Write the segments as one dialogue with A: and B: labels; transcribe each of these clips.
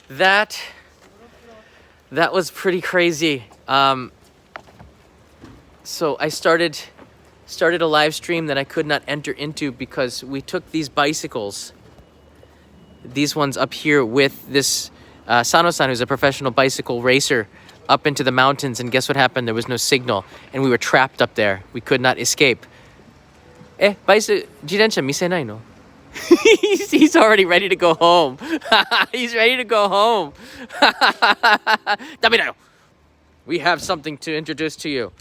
A: that was pretty crazy. So I started a live stream that I could not enter into because we took these bicycles, these ones up here, with this Sano-san, who's a professional bicycle racer, up into the mountains, and guess what happened? There was no signal, and we were trapped up there. We could not escape. Jirencha misenai no? He's already ready to go home. He's ready to go home. Damirayo. We have something to introduce to you.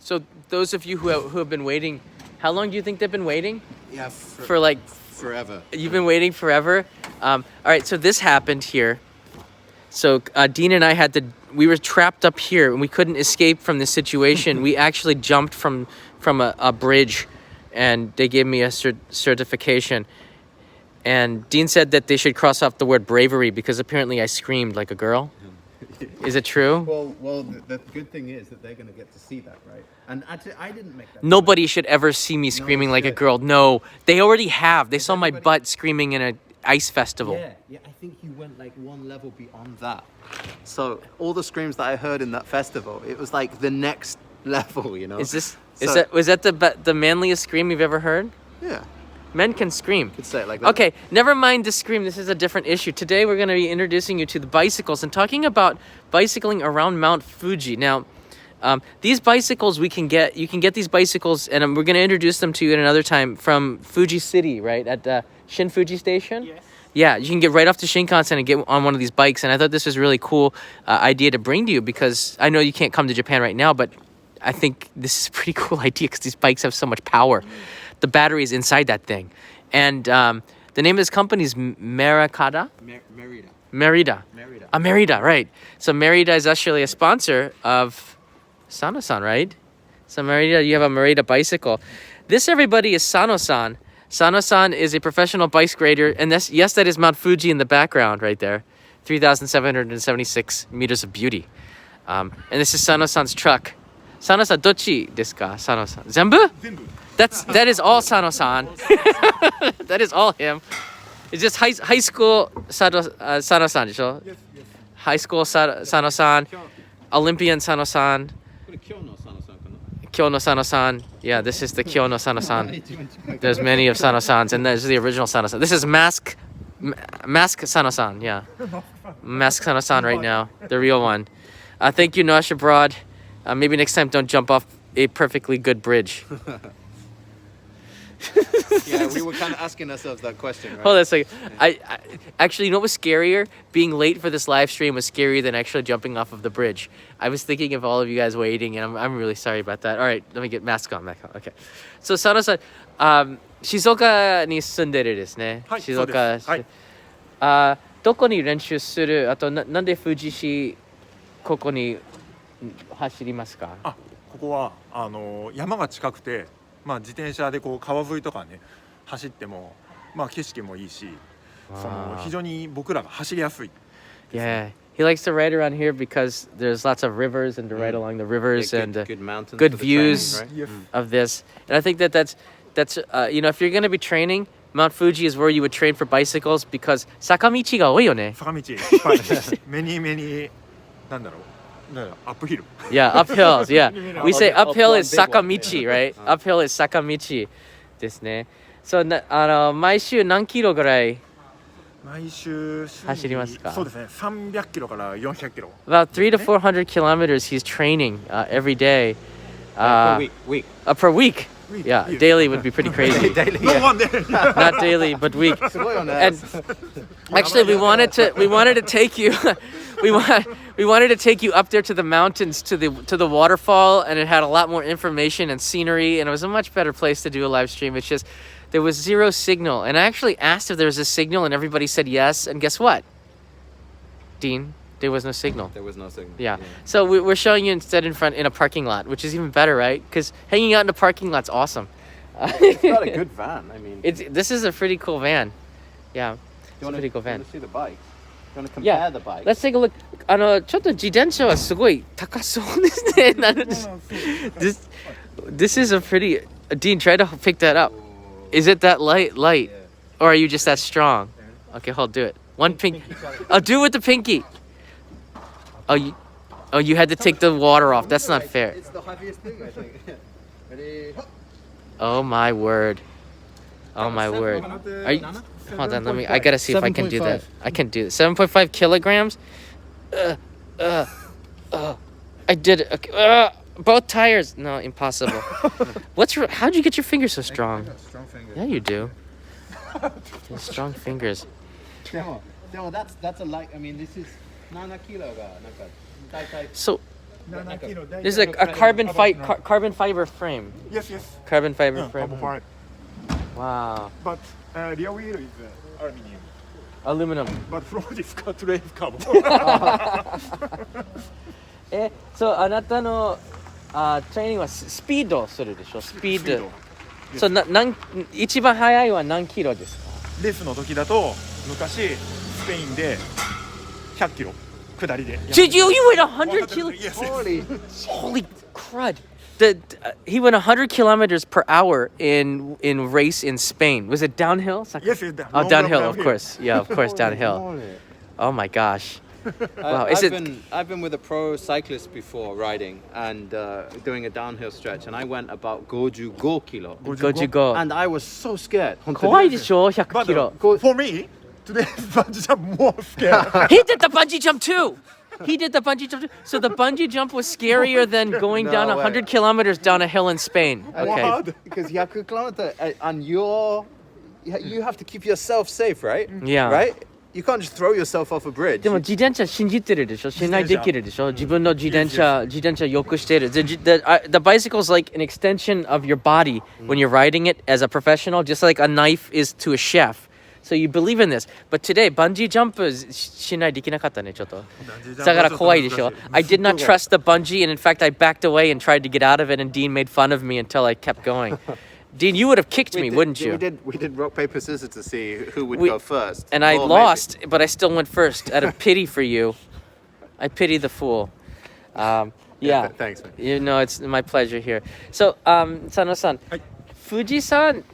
A: So those of you who have been waiting, how long do you think they've been waiting?
B: Yeah,
A: for like
B: forever.
A: You've been waiting forever? All right, so this happened here. So Dean and I we were trapped up here and we couldn't escape from this situation. We actually jumped from a bridge, and they gave me a certification. And Dean said that they should cross off the word bravery because apparently I screamed like a girl. Is it true?
B: Well, the good thing is that they're going to get to see that, right? And actually, I didn't make that.
A: Nobody should ever see me screaming like a girl. No, they already have. They saw my butt screaming in an ice festival.
B: Yeah, I think you went like one level beyond that. So all the screams that I heard in that festival, it was like the next level, you know?
A: Was that the manliest scream you've ever heard?
B: Yeah.
A: Men can scream.
B: Could say it like that.
A: Okay, never mind the scream. This is a different issue. Today we're going to be introducing you to the bicycles and talking about bicycling around Mount Fuji. Now, these bicycles you can get these bicycles, and we're going to introduce them to you at another time, from Fuji City, right, at Shin Fuji Station?
C: Yes.
A: Yeah, you can get right off the Shinkansen and get on one of these bikes, and I thought this was a really cool idea to bring to you because I know you can't come to Japan right now, but I think this is a pretty cool idea because these bikes have so much power. The battery is inside that thing. And the name of this company is Merida. Merida, right. So Merida is actually a sponsor of Sano-san, right? So Merida, you have a Merida bicycle. This, everybody, is Sano-san. Sano-san is a professional bike rider. And that is Mount Fuji in the background right there. 3,776 meters of beauty. And this is Sano-san's truck. Sano-san, dochi desu ka? Sano-san. Zenbu? That is all Sano-san. That is all him. It's just high school Sano-san, desho?
C: Yes.
A: High school Sano-san, Olympian Sano-san, Kyo no Sano-san. Yeah, this is the Kyo no Sano-san. There's many of Sano-sans, and there's the original Sano-san. This is Mask Sano-san, yeah. Mask Sano-san right now, the real one. Thank you, Nosh Abroad. Maybe next time don't jump off a perfectly good bridge.
B: Yeah, we were kind of asking ourselves that question, right?
A: Hold on a second. I actually, you know what was scarier? Being late for this live stream was scarier than actually jumping off of the bridge. I was thinking of all of you guys waiting, and I'm really sorry about that. All right, let me get mask on. Okay. So, Sano-san, Shizuokaに住んでるですね。
C: はい、
A: 静岡。
C: そうです。はい。
A: どこに練習する？あとなんで富士市ここに走りますか？
C: ここは山が近くて、自転車でこう川沿いとかね走っても景色もいいし、非常に僕らが走りやすい。
A: Yeah, he likes to ride around here because there's lots of rivers and to ride along the rivers and
B: good mountains,
A: good
B: for the
A: views
B: training, right?
A: of this. And I think that's if you're going to be training, Mount Fuji is where you would train for bicycles because 坂道が多いよね。
C: 坂道いっぱい目になんだろう。アップヒル。
A: Yeah, uphills. Yeah, we say uphill is sakamichi, right? Uphill is sakamichi ですね。So 毎週何キロぐらい
C: 毎週
A: 走りますか？
C: そうですね。300キロから400キロ。
A: About 300 to 400 kilometers he's training every day.
B: Per week.
A: Per week. Yeah, daily would be pretty crazy.
B: Daily,
C: No
B: yeah.
C: one day.
A: Not daily, but week. And actually, we wanted to take you. We wanted to take you up there to the mountains, to the waterfall, and it had a lot more information and scenery, and it was a much better place to do a live stream. It's just there was zero signal, and I actually asked if there was a signal, and everybody said yes. And guess what, Dean? There was no signal.
B: There was no signal.
A: Yeah. So we're showing you instead in a parking lot, which is even better, right? Because hanging out in a parking lot's awesome.
B: It's got a good van. I mean,
A: this is a pretty cool van. Yeah, it's a pretty cool
B: You
A: van.
B: want to see the bike? You want to compare
A: Yeah.
B: the bike?
A: Let's take a look. ちょっと自転車はすごい高そうですね。This is a pretty. Dean, try to pick that up. Is it that light? Or are you just that strong? Okay, hold. Do it. One pink. Oh, do it with the pinky. Oh, you had to take the water off. That's not fair.
B: It's the heaviest thing, I think. Ready?
A: Oh my word. Oh my word. Are you, hold on, I gotta see if I can do that.
B: 7.5.
A: I can do it. 7.5 kilograms? I did it. Okay. Both tires. No, impossible. How'd you get your fingers so strong?
B: Strong finger.
A: Yeah, you do. Strong fingers.
B: でも that's a light. I mean, this is 7 kilo がなんか大体
A: So
C: 7キロ
A: there's a carbon fiber frame.
C: Yes, yes.
A: Carbon fiber
C: Yeah,
A: frame.
C: carbon fiber.
A: Wow.
C: But rear wheel is aluminium.
A: Aluminum.
C: But front is today is carbon.
A: そうあなたのトレーニングはスピードするでしょスピード。そう一番速いは何キロですか？
C: レースの時だと昔スペインで100キロ下りで。
A: Did you went 100 kilos?
C: Yes,
A: Holy crud! He went 100 kilometers per hour in race in Spain. Was it downhill?
C: Yes,
A: Oh, downhill, of course. Yeah, of course, downhill. Oh my gosh. Wow,
B: I've been with a pro cyclist before riding and doing a downhill stretch, and I went about 55 kilo.
A: Go.
B: And I was so scared.
A: 怖いでしょ100
C: But
A: キロ。
C: for me, today's bungee jump more scared.
A: He did the bungee jump too. He did the bungee jump too. So the bungee jump was scarier than going
B: No
A: down
B: way.
A: 100 kilometers down a hill in Spain. Okay.
C: Hard.
B: Because 100 kilometer and you have to keep yourself safe, right?
A: Yeah.
B: Right? You can't just throw yourself off a bridge.
A: でも自転車信じてるでしょ信頼できるでしょ自分の自転車よくしてる the bicycle is like an extension of your body when you're riding it as a professional, just like a knife is to a chef. So you believe in this. But today, bungee jump しないできなかったねちょっとだから怖いでしょ I did not trust the bungee, and in fact I backed away and tried to get out of it, and Dean made fun of me until I kept going. Dean, you would have kicked me, wouldn't you?
B: We did rock, paper, scissors to see who would
A: We-
B: go first.
A: And I
B: Or maybe-
A: lost, but I still went first out of pity for you. I pity the fool. Yeah.
B: Thanks, man.
A: You know, it's my pleasure here. So, Sano-san,
C: はい。
A: 富士山、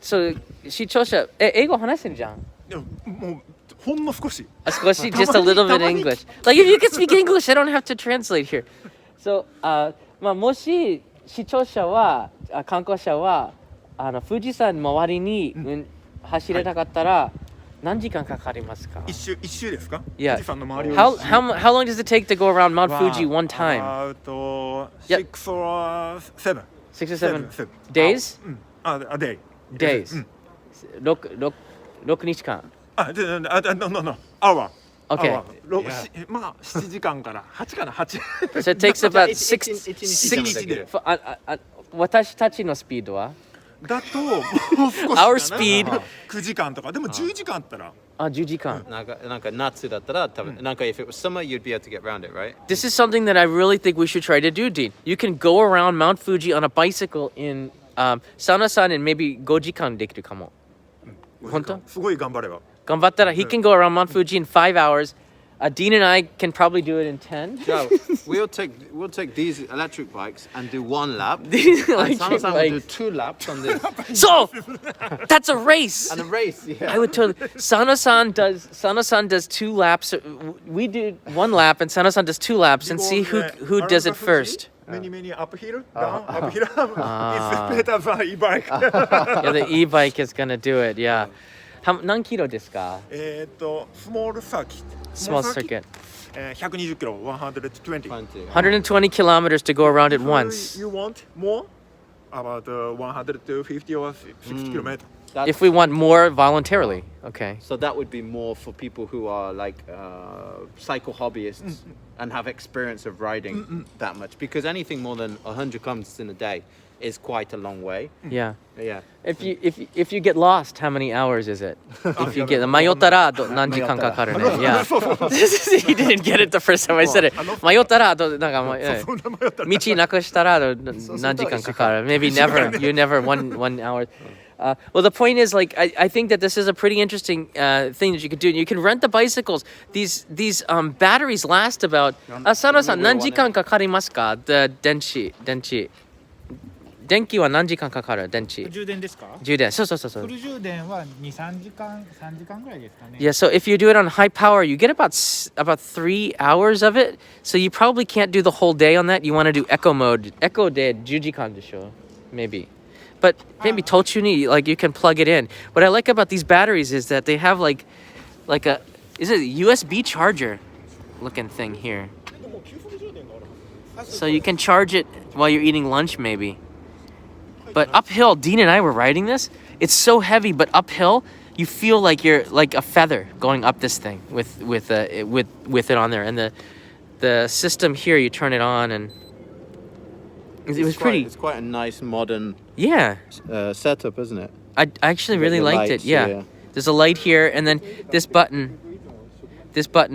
A: そう、視聴者、英語話せるじゃん。
C: でももうほんの少し。
A: 少し just a little bit English. Like if you can speak English, I don't have to translate here. So, まあもし視聴者は観光者は富士山周りに、走れなかったら、何時間かかりますか？
C: 一周ですか？
A: Yeah.
C: 富士山の周りを
A: How long does it take to go around Mount Fuji one time?
C: Six or seven.
A: 6 or 7
C: Seven.
A: days?
C: あ、a day.
A: Days. 6日間。
C: No. Hour.
A: Okay.
C: Hour. まあ7時間から8かな8。
A: So it takes about
B: 一日で
A: 私たちのスピードは
C: だともう少し
A: Our speed
C: 9時間とかでも10時間あったら
A: 10時間。
B: なんか夏だったら多分なんか if it was summer you'd be able to get around it, right?
A: This is something that I really think we should try to do, Dean. You can go around Mount Fuji on a bicycle in Sana-san and maybe 5時間できるかも。本当？
C: すごい頑張れば。
A: 頑張ったら he can go around Mount Fuji in 5 hours. Dean and I can probably do it in 10.
B: Joe, we'll take these electric bikes and do one lap.
A: These
B: And
A: electric
B: Sana-san will do
A: bikes.
B: 2 laps on this.
A: So that's a race.
B: And a race, yeah.
A: I would totally. Sana-san does 2 laps. We do 1 lap, and Sana-san does 2 laps, and see who does it first.
C: Many uphill, down, uphill. It's better than e-bike.
A: Yeah, the e-bike is gonna do it. Yeah. 何キロですか？
C: スモールサーキット。
A: Small circuit.
C: 120キロ、120.
A: 120 kilometers to go around it once.
C: You want more? About 150 or 60 kilometers.
A: If we want more voluntarily, okay.
B: So that would be more for people who are like cycle hobbyists and have experience of riding that much. Because anything more than 100 kilometers in a day is quite a long way.
A: Yeah.
B: Yeah.
A: If you get lost, how many hours is it? If you get 迷ったら何時間かかるね。Yeah. He didn't get it the first time I said it. 迷ったらなんか道なくしたら何時間かかる。Maybe never. You never 1 hour. Well, the point is, like, I think that this is a pretty interesting thing that you could do. You can rent the bicycles. These batteries last about. 佐野さん何時間かかりますか？電池電気は何時間かかる電池
D: 充電ですか？
A: 充電そうそうそうそう
D: フル充電は2、3時間、3時間ぐらいですかね。
A: Yeah, so if you do it on high power, you get about 3 hours of it. So you probably can't do the whole day on that. You want to do echo mode. Echo de 10時間でしょ maybe. But maybe tochuni, like you can plug it in. What I like about these batteries is that they have like a is it a USB charger looking thing here. So you can charge it while you're eating lunch maybe. But uphill, Dean and I were riding this. It's so heavy, but uphill, you feel like you're like a feather going up this thing with it on there. And the system here, you turn it on, and it was pretty.
B: It's quite a nice modern
A: Yeah,
B: setup, isn't it?
A: I actually
B: Got
A: really
B: the
A: liked
B: lights
A: it. Yeah.
B: here.
A: There's a light here, and then this button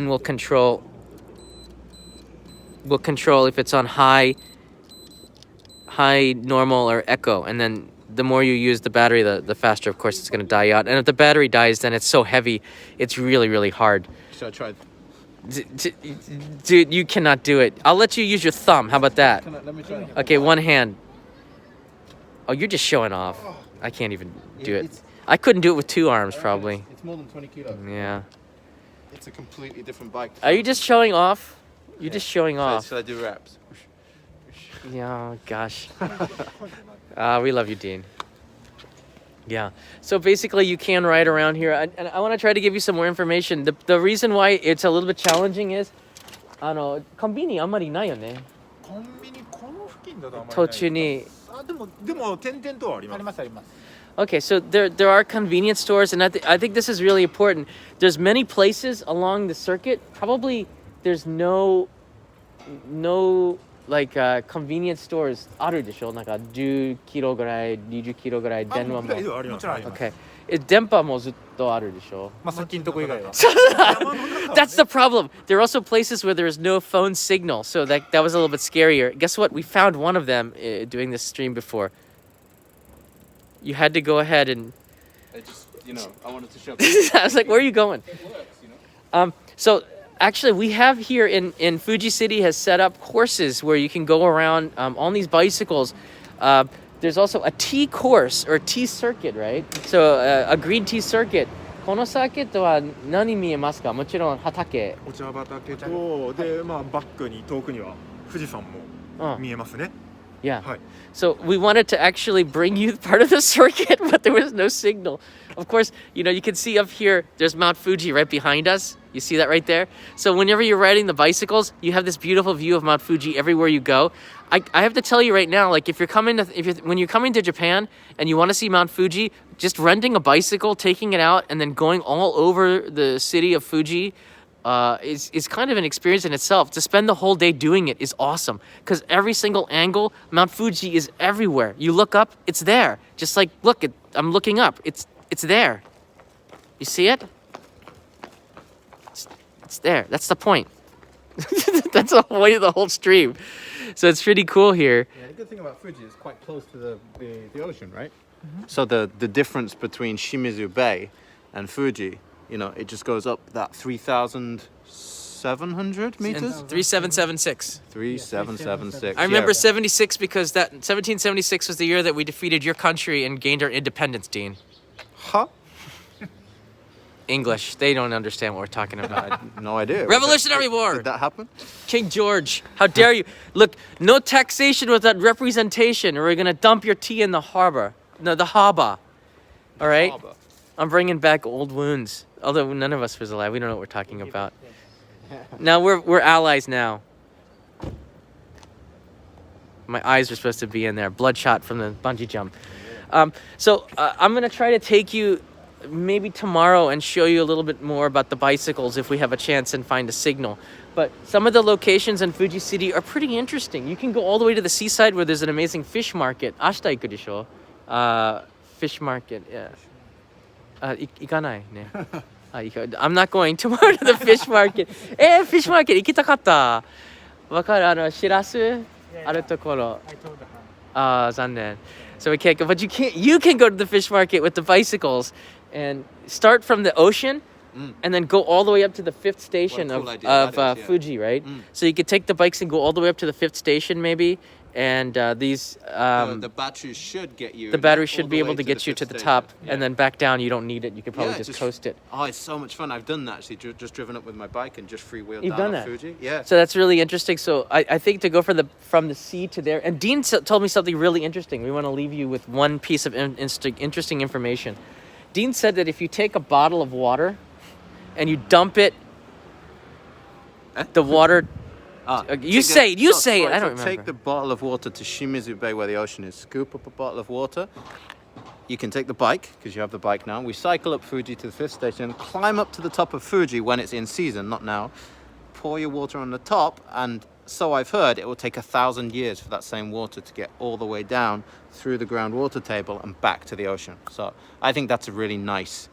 A: will control if it's on high, normal, or echo. And then the more you use the battery, the faster, of course, it's going to die out. And if the battery dies, then it's so heavy, it's really, really hard.
B: Should I try?
A: Dude, you cannot do it. I'll let you use your thumb. How about that?
B: Let me try.
A: Okay, one hand. Oh, you're just showing off. I can't even do it. I couldn't do it with 2 arms, probably.
B: It's more than 20 kilos.
A: Yeah.
B: It's a completely different bike.
A: Are you just showing off? You're just showing off.
B: Should I do reps?
A: Yeah, oh, gosh. We love you, Dean. Yeah. So basically, you can ride around here. And I want to try to give you some more information. The reason why it's a little bit challenging is, コンビニあんまりないよね。
C: コンビニこの付近だとあんまりない
A: 途中に。
C: あでも点々とはあります。
D: ありますあります。
A: Okay, so there are convenience stores, and I think this is really important. There's many places along the circuit. Probably there's no like convenience stores あるでしょなんか10キロぐらい20キロぐらい電話も
C: あります。
A: Okay. 電波もずっとあるでしょ
D: まあ先のとこ以外は。
A: That's the problem. There are also places where there is no phone signal, so that was a little bit scarier. Guess what? We found one of them doing this stream before. You had to go ahead and
B: I just, I wanted to show.
A: I was like, where are you going? So actually, we have here in Fuji City has set up courses where you can go around on these bicycles. There's also a tea course or tea circuit, right? So a green tea circuit. このサーキットは何見えますか？もちろん畑。
C: お茶畑とでバックに遠くには富士山も見えますね。
A: Yeah.
C: はい。
A: So we wanted to actually bring you part of the circuit, but there was no signal. Of course, you can see up here, there's Mount Fuji right behind us. You see that right there? So whenever you're riding the bicycles, you have this beautiful view of Mount Fuji everywhere you go. I have to tell you right now, like when you're coming to Japan and you want to see Mount Fuji, just renting a bicycle, taking it out, and then going all over the city of Fuji is kind of an experience in itself. To spend the whole day doing it is awesome because every single angle, Mount Fuji is everywhere. You look up, it's there. Just like, look, I'm looking up. It's there. You see it? It's there. That's the point. That's the point of the whole stream. So it's pretty cool here.
B: Yeah, the good thing about Fuji is it's quite close to the ocean, right? Mm-hmm. So the difference between Shimizu Bay and Fuji, it just goes up that 3,700 meters.
A: 3776.
B: 3776.
A: I remember 76 because that 1776 was the year that we defeated your country and gained our independence, Dean.
B: Huh?
A: English. They don't understand what we're talking about.
B: No idea.
A: Revolutionary War.
B: Did that happen?
A: King George, how dare you? Look, no taxation without representation, or we're gonna dump your tea in the harbor. No, the harbor. All right?
B: Harbor.
A: I'm bringing back old wounds. Although none of us was alive, we don't know what we're talking about. Now we're allies now. My eyes are supposed to be in there. Bloodshot from the bungee jump. So I'm gonna try to take you maybe tomorrow and show you a little bit more about the bicycles if we have a chance and find a signal. But some of the locations in Fuji City are pretty interesting. You can go all the way to the seaside where there's an amazing fish market. Ashita iku desho? Fish market, yeah. Ikanai ne. I'm not going tomorrow to the fish market. Fish market 行きたかった。わかるしらすあるところ。残念。So we can't go, but you can go to the fish market with the bicycles and start from the ocean and then go all the way up to the 5th station of Fuji, right? So you could take the bikes and go all the way up to the 5th station maybe and these
B: the batteries should get you.
A: the battery
B: all
A: should
B: the
A: be
B: way
A: able to get
B: the
A: you to
B: fifth
A: the
B: station.
A: top, and then back down. You don't need it. You could probably
B: Yeah,
A: just coast it.
B: Oh, it's so much fun. I've done that actually. Just driven up with my bike and just freewheeled
A: You've
B: down
A: done
B: off
A: that?
B: Fuji. Yeah.
A: So that's really interesting. So I think to go from the sea to there, and Dean told me something really interesting. We want to leave you with one piece of interesting information. Dean said that if you take a bottle of water and you dump it, the water. You say it. I don't remember.
B: Take the bottle of water to Shimizu Bay where the ocean is. Scoop up a bottle of water. You can take the bike, because you have the bike now. We cycle up Fuji to the fifth station, climb up to the top of Fuji when it's in season, not now. Pour your water on the top, and so I've heard it will take 1,000 years for that same water to get all the way down through the groundwater table and back to the ocean. So I think that's a really nice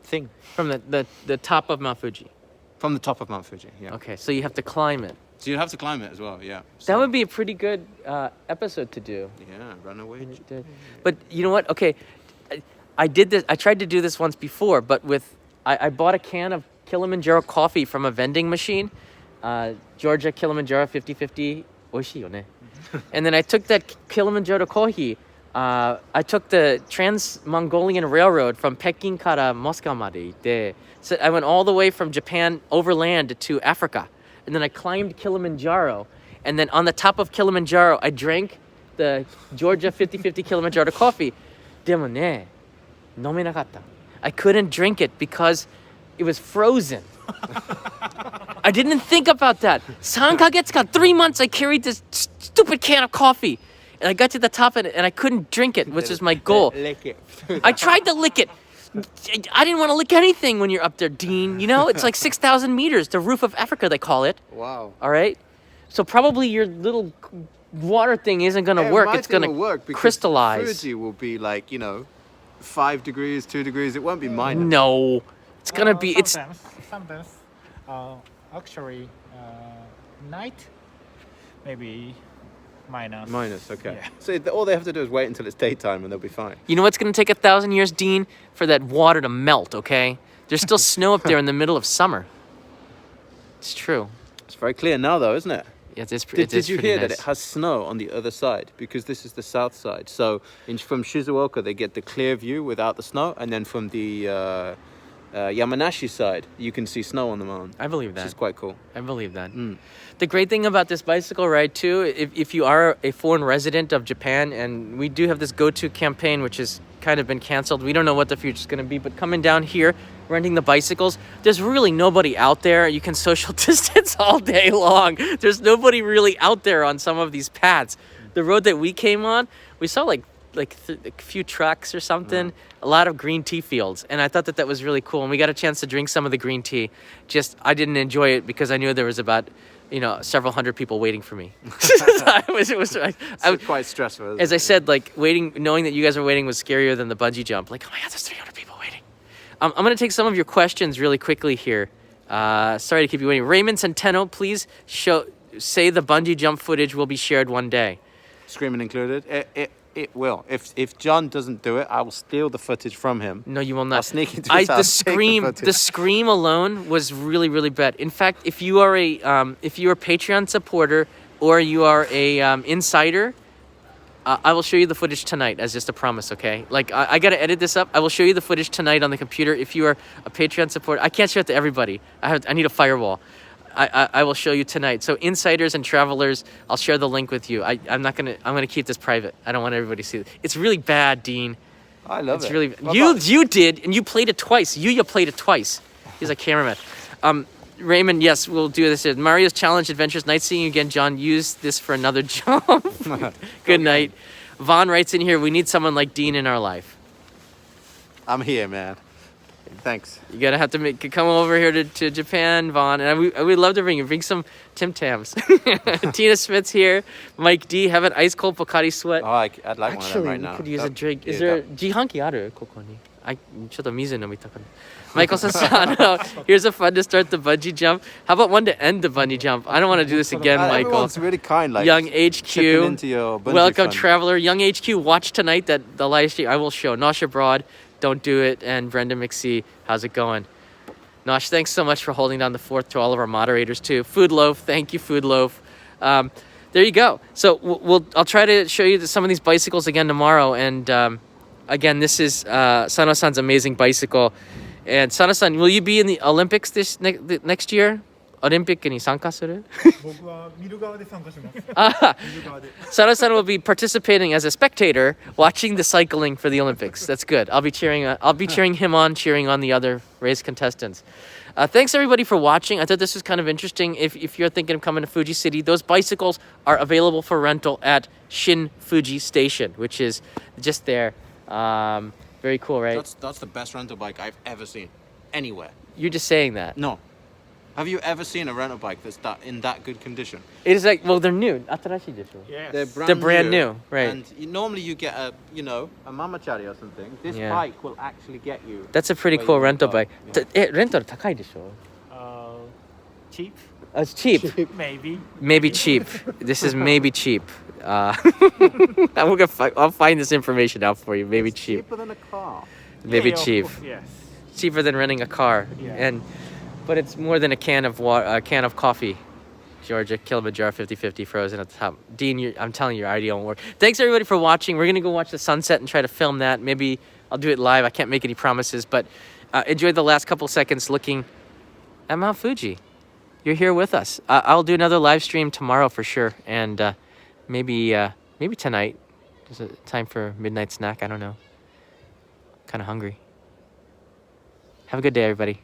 B: thing.
A: From the top of Mount Fuji.
B: From the top of Mount Fuji, yeah.
A: Okay, so you have to climb it.
B: So you have to climb it as well, yeah.
A: That
B: So,
A: would be a pretty good episode to do.
B: yeah, runaway.
A: But you know what? Okay, I did this. I tried to do this once before, but I bought a can of Kilimanjaro coffee from a vending machine. Georgia Kilimanjaro 50/50, 美味しいよね. And then I took that Kilimanjaro coffee. I took the Trans-Mongolian Railroad from Peking kara Moscow made ite. So I went all the way from Japan overland to Africa. And then I climbed Kilimanjaro. And then on the top of Kilimanjaro, I drank the Georgia 50/50 Kilimanjaro coffee. でもね、飲めなかった. I couldn't drink it because it was frozen. I didn't think about that. 3ヶ月間, 3 months, I carried this stupid can of coffee. And I got to the top of it and I couldn't drink it, which is my goal.
B: Lick it.
A: I tried to lick it. I didn't want to lick anything when you're up there, Dean. You know, it's like 6,000 meters, the roof of Africa, they call it.
B: Wow.
A: All right? So probably your little water thing isn't going to work. It's going to crystallize.
B: Fuji will be like, 5 degrees, 2 degrees. It won't be minus.
A: No. It's going to be...
D: Sometimes. Actually, night, maybe minus.
B: Minus, okay.
D: Yeah.
B: So all they have to do is wait until it's daytime and they'll be fine.
A: You know what's going to take 1,000 years, Dean? For that water to melt, okay? There's still snow up there in the middle of summer. It's true.
B: It's very clear now, though, isn't it?
A: Yeah, it
B: Did
A: is
B: you
A: pretty
B: hear
A: nice.
B: that it has snow on the other side? Because this is the south side. So from Shizuoka, they get the clear view without the snow. And then from the Yamanashi side, you can see snow on the mountain.
A: I believe
B: Which
A: that.
B: is quite cool.
A: I believe that. The great thing about this bicycle ride, too, if you are a foreign resident of Japan, and we do have this go-to campaign, which has kind of been canceled. We don't know what the future's going to be, but coming down here, renting the bicycles, there's really nobody out there. You can social distance all day long. There's nobody really out there on some of these paths. The road that we came on, we saw like a few trucks or something, a lot of green tea fields, and I thought that was really cool. And we got a chance to drink some of the green tea. Just I didn't enjoy it because I knew there was about several hundred people waiting for me. It was
B: quite stressful. Isn't
A: as I
B: it?
A: said, like knowing that you guys were waiting was scarier than the bungee jump. Like, oh my God, there's 300 people waiting. I'm gonna take some of your questions really quickly here. Sorry to keep you waiting. Raymond Centeno, please say the bungee jump footage will be shared one day.
B: Screaming included. It will. If John doesn't do it, I will steal the footage from him.
A: No, you will not.
B: I'll sneak into his house, take the footage.
A: The scream alone was really, really bad. In fact, if you are a Patreon supporter or you are a insider, I will show you the footage tonight as just a promise. Okay? Like I gotta edit this up. I will show you the footage tonight on the computer. If you are a Patreon supporter, I can't show it to everybody. I need a firewall. I will show you tonight. So insiders and travelers, I'll share the link with you. I'm gonna keep this private. I don't want everybody to see it. It's really bad, Dean.
B: I love it.
A: It's really
B: What
A: you
B: about-
A: you did, and you played it twice. You played it twice. He's a cameraman. Raymond, yes, we'll do this. Mario's Challenge Adventures. Nice seeing you again, John. Use this for another jump. Good night. Vaughn writes in here, we need someone like Dean in our life.
B: I'm here, man. Thanks.
A: You gotta have to come over here to Japan, Vaughn, and we'd love to bring some Tim Tams. Tina Smith's here. Mike D, have an ice cold Pocari Sweat.
B: Oh, I'd like one of them
A: Actually,
B: right
A: we
B: now.
A: could use a
B: That-
A: drink. Is
B: yeah,
A: there jihanki aru koko ni?ちょっと水飲みたかった. Michael Sassano, here's a fun to start the bungee jump. How about one to end the bungee jump? I don't want to do this again, Michael.
B: Everyone's really kind, like
A: Young
B: chipping
A: HQ,
B: into your bungee
A: welcome
B: fund.
A: traveler. Young HQ, watch tonight the live stream. I will show. Nosh Abroad, don't do it. And Brenda McSee, how's it going? Nosh, thanks so much for holding down the fort to all of our moderators too. Food Loaf, thank you, Food Loaf. there you go. So I'll try to show you some of these bicycles again tomorrow. And again, this is Sano-san's amazing bicycle. And Sano-san, will you be in the Olympics next year? Olympicに参加する?
C: 僕は見る側で参加します。
A: Ah,
C: 見る側で。
A: Sano-san will be participating as a spectator, watching the cycling for the Olympics. That's good. I'll be cheering him on, cheering on the other race contestants. Thanks everybody for watching. I thought this was kind of interesting. If you're thinking of coming to Fuji City, those bicycles are available for rental at Shin Fuji Station, which is just there. Very cool, right?
B: That's the best rental bike I've ever seen anywhere.
A: You're just saying that.
B: No. Have you ever seen a rental bike that's in that good condition?
A: It is like, well, they're new. 新しいでしょ?
D: Yes.
A: They're brand new, right?
B: And normally you get a mamachari or something. This
A: Yeah.
B: bike will actually get you.
A: That's a pretty
B: where
A: cool
B: you wanna
A: rental
B: go.
A: bike.
B: Yeah.
A: レンタル高いでしょ?
D: Cheap,
A: It's cheap.
D: maybe.
A: Maybe cheap. This is maybe cheap. I'll find this information out for you. Maybe
B: It's
A: cheap.
B: cheaper than a car.
A: Maybe
D: Yeah, of
A: cheap.
D: course, yes.
A: Cheaper than renting a car.
D: Yeah.
A: But it's more than a can of coffee. Georgia Kilimanjaro 50/50 frozen at the top. Dean, I'm telling you, your idea won't work. Thanks everybody for watching. We're gonna go watch the sunset and try to film that. Maybe I'll do it live. I can't make any promises, but enjoy the last couple seconds looking at Mount Fuji. You're here with us. I'll do another live stream tomorrow for sure, and maybe tonight. Is it time for midnight snack? I don't know. Kind of hungry. Have a good day, everybody.